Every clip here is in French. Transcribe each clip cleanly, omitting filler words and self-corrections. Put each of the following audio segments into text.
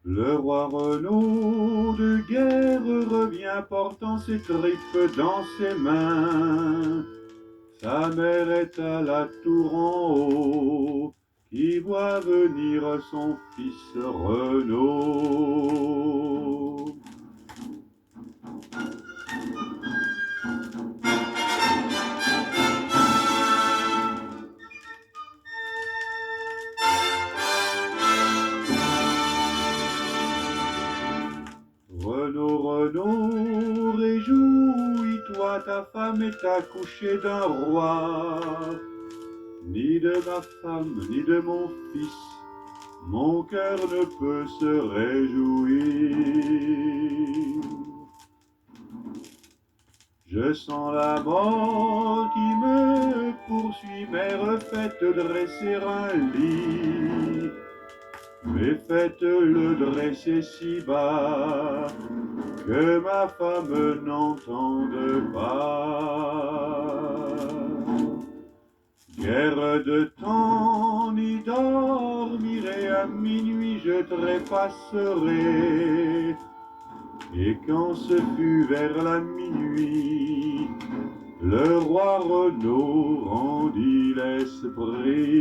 Le roi Renaud de guerre revient portant ses tripes dans ses mains. Sa mère est à la tour en haut, qui voit venir son fils Renaud. Renaud, Renaud, réjouis-toi, ta femme est accouchée d'un roi. Ni de ma femme, ni de mon fils, mon cœur ne peut se réjouir. Je sens la mort qui me poursuit, mère, faites dresser un lit. Mais faites-le dresser si bas que ma femme n'entende pas. Guère de temps n'y dormirai, à minuit je trépasserai. Et quand ce fut vers la minuit, le roi Renaud rendit l'esprit.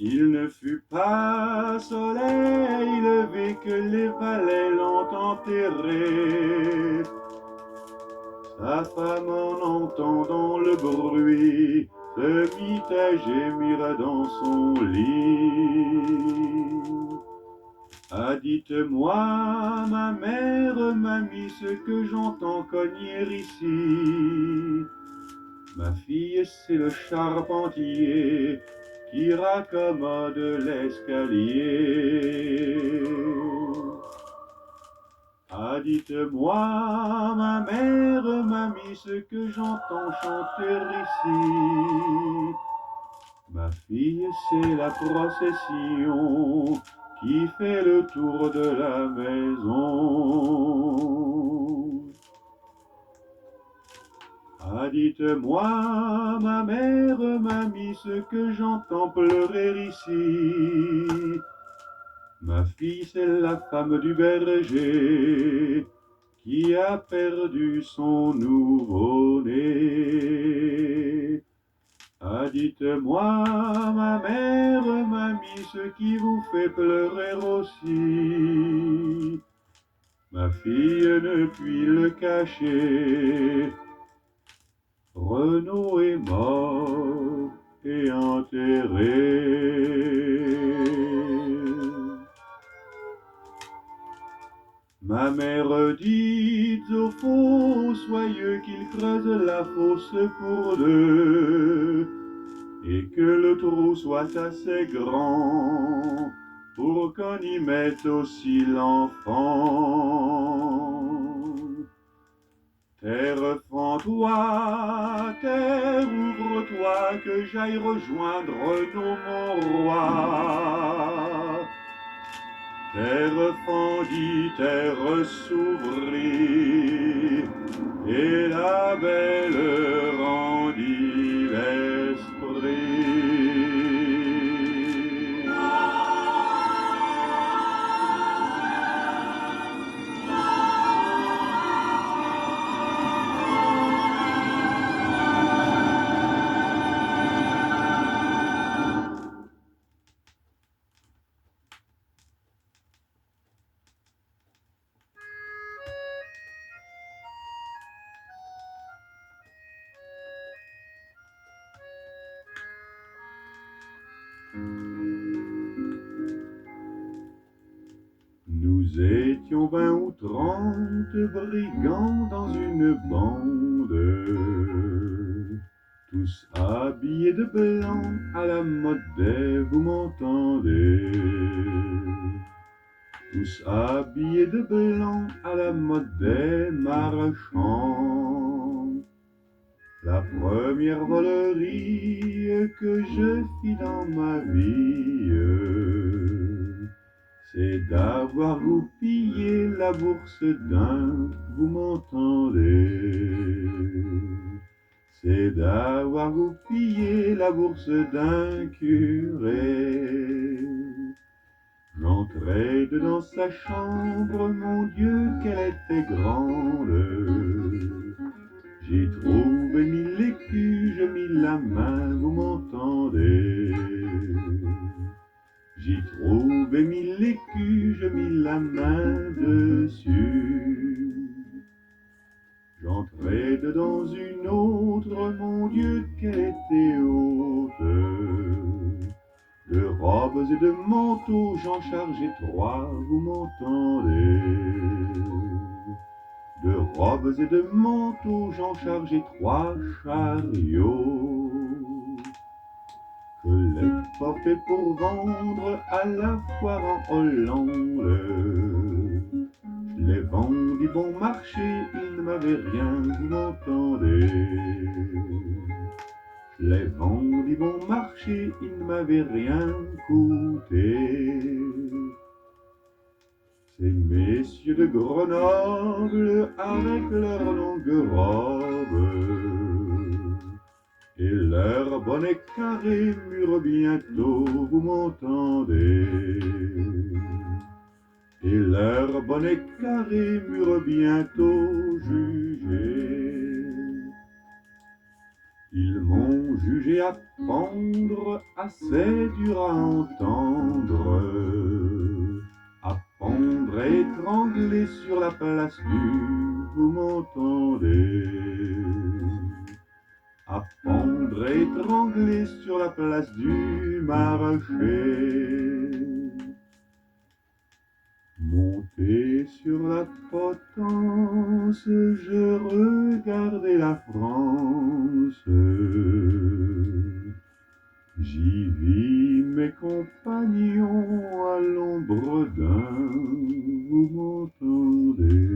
Il ne fut pas soleil levé que les valets l'ont enterré. Sa femme, en entendant le bruit, se mit à gémir dans son lit. Ah, dites-moi, ma mère, mamie, ce que j'entends cogner ici. Ma fille, c'est le charpentier qui raccommode l'escalier. Ah, dites-moi, ma mère, mamie, ce que j'entends chanter ici. Ma fille, c'est la procession qui fait le tour de la maison. Ah, dites-moi, ma mère, mamie, ce que j'entends pleurer ici. Ma fille, c'est la femme du berger qui a perdu son nouveau-né. Ah, dites-moi, ma mère, mamie, ce qui vous fait pleurer aussi. Ma fille ne puis le cacher, Renaud est mort et enterré. Ma mère dit aux fossoyeux qu'ils creusent la fosse pour deux, et que le trou soit assez grand pour qu'on y mette aussi l'enfant. Terre, fends-toi, terre, ouvre-toi, que j'aille rejoindre Renaud, mon roi. Terre fendit, terre s'ouvrit, et la belle rendit l'esprit. Nous étions 20 ou 30 brigands dans une bande, tous habillés de blanc à la mode, vous m'entendez? Tous habillés de blanc à la mode des marchands. La première volerie que je fis dans ma vie, c'est d'avoir goupillé la bourse d'un, vous m'entendez? C'est d'avoir goupillé la bourse d'un curé. J'entraide dans sa chambre, mon Dieu, qu'elle était grande. J'y trouvé 1000 écus, je mis la main, vous m'entendez? J'y trouvé 1000 écus, je mis la main dessus. J'entrai dans une autre, mon Dieu, qu'elle était haute. De robes et de manteaux, j'en chargeai 3, vous m'entendez? De robes et de manteaux, j'en chargeai 3 chariots. Je les portais pour vendre à la foire en Hollande. Je les vendis bon marché, ils ne m'avaient rien, vous m'entendez? Je les vendis bon marché, ils ne m'avaient rien coûté. Ces messieurs de Grenoble avec leurs longues robes et leurs bonnets carrés mûrs bientôt, vous m'entendez? Et leurs bonnets carrés mûrs bientôt jugés. Ils m'ont jugé à pendre, assez dur à entendre, à pendre et étranglé sur la place du, vous m'entendez? À pendre et étranglé sur la place du marché. Monté sur la potence, je regardais la France. J'y vis mes compagnons à l'ombre d'un, vous m'entendez?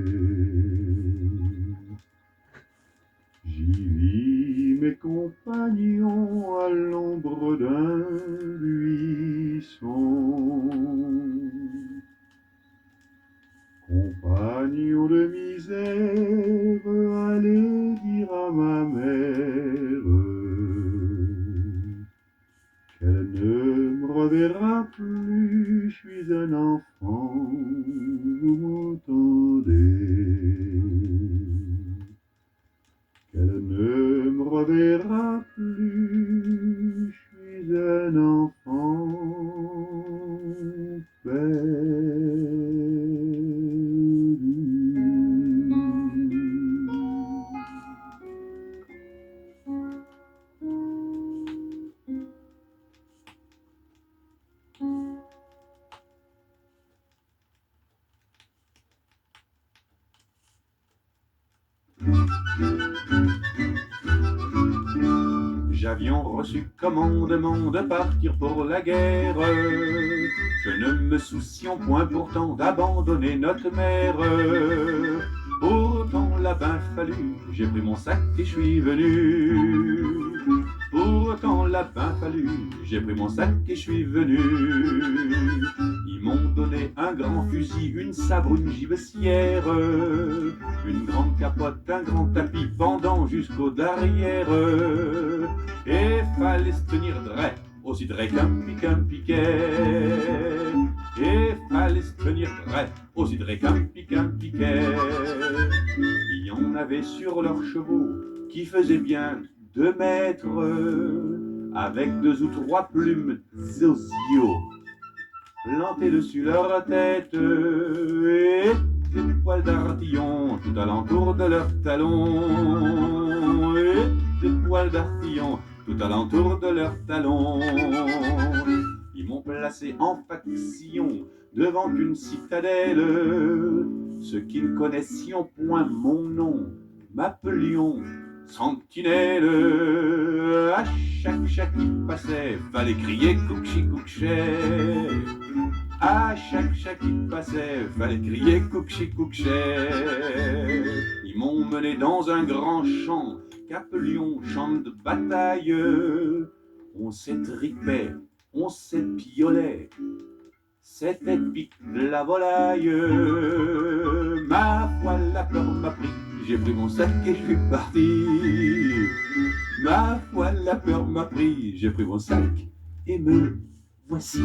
J'y vis mes compagnons à l'ombre d'un buisson. Compagnons de misère, allez dire à ma mère qu'elle ne me reverra plus, je suis un enfant, vous m'entendez? Qu'elle ne me reverra plus, je suis un enfant perdu. J'avions reçu commandement de partir pour la guerre. Je ne me soucions point pourtant d'abandonner notre mère. Pourtant l'a ben fallu, j'ai pris mon sac et je suis venu. Pourtant l'a ben fallu, j'ai pris mon sac et je suis venu. Ils m'ont donné un grand fusil, une sabre, une gibecière, une grande capote, un grand tapis pendant jusqu'au derrière. Et fallait se tenir dret, aussi dret qu'un piquet. Et fallait se tenir dret, aussi dret qu'un piquet. Il y en avait sur leurs chevaux qui faisaient bien 2 mètres, avec 2 ou 3 plumes d'osios plantées dessus leur tête, et des poils d'artillon tout alentour de leurs talons, et des poils d'artillon tout alentour de leurs talons. Ils m'ont placé en faction devant une citadelle. Ceux qui ne connaissions point mon nom m'appelions Sentinelle. À chaque chat qui passait, fallait crier couchy couchet. À chaque chat qui passait, fallait crier couchy couchet. Ils m'ont mené dans un grand champ qu'appelions champ de bataille. On s'étripait, on s'épiolait, c'était pique de la volaille. Ma foi, la peur m'a pris, j'ai pris mon sac et je suis parti. Ma foi, la peur m'a pris, j'ai pris mon sac et me voici.